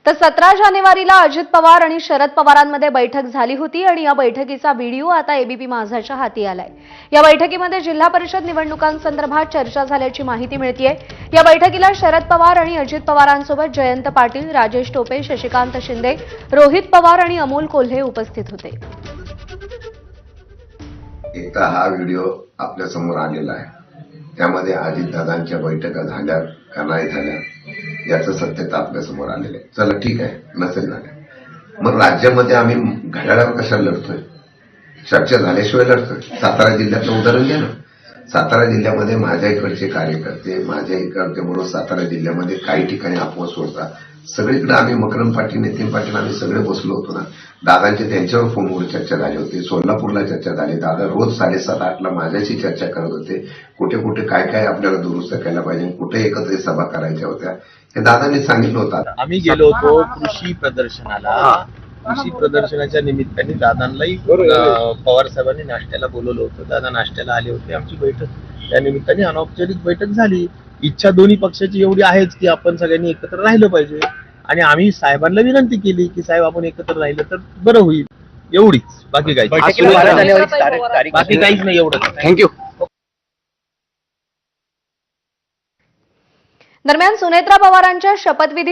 तर 17 जानेवारीला अजित पवार आणि शरद पवारांमध्ये बैठक झाली होती आणि या बैठकीचा व्हिडिओ आता एबीपी माझाच्या हाती आलाय। या बैठकीमध्ये जिल्हा परिषद निवडणुकांसंदर्भात चर्चा झाल्याची माहिती मिळतेय। या बैठकीला शरद पवार आणि अजित पवारांसोबत जयंत पाटील, राजेश टोपे, शशिकांत शिंदे, रोहित पवार आणि अमोल कोल्हे उपस्थित होते। एकदा हा व्हिडिओ आपल्या समोर आलेला आहे, त्यामध्ये अजितदादांच्या बैठका झाल्या का नाही झाल्या याचं सत्यता आपल्या समोर आलेलं आहे। चला ठीक आहे, नसेल झालं मग राज्यामध्ये आम्ही घड्याळावर कशाला लढतोय? चर्चा झाल्याशिवाय लढतोय? सातारा जिल्ह्यातलं उदाहरण घ्या ना। सातारा जिल्ह्यामध्ये माझ्या इकडचे कार्यकर्ते, माझ्या इकडचे म्हणून सातारा जिल्ह्यामध्ये काही ठिकाणी अफवा सोडतात। सगळीकडे आम्ही मकरंद पाटील, नितीन पाटील आम्ही सगळे बसलो होतो ना। दादांचे त्यांच्यावर फोनवर चर्चा झाली होती, सोलापूरला चर्चा झाली। दादा रोज 7:30-8ला माझ्याशी चर्चा करत होते, कुठे कुठे काय काय आपल्याला दुरुस्त करायला पाहिजे, कुठे एकत्रित सभा करायच्या होत्या हे दादांनी सांगितलं होतं। आम्ही गेलो होतो कृषी प्रदर्शनाला। कृषी प्रदर्शनाच्या निमित्ताने दादांनाही पवार साहेबांनी नाश्त्याला बोलवलं होतं। दादा नाश्त्याला आले होते, आमची बैठक त्या निमित्ताने अनौपचारिक बैठक झाली। इच्छा दोन्ही पक्षाची एवढी आहेच की आपण सगळ्यांनी एकत्र राहिलं पाहिजे आणि आम्ही साहेबांना विनंती केली की साहेब आपण एकत्र राहिलं तर बरं होईल, एवढीच। बाकी काही बाकी काहीच नाही, एवढंच। थँक्यू। दरम्यान सुनेत्रा पवारांच्या शपथविधी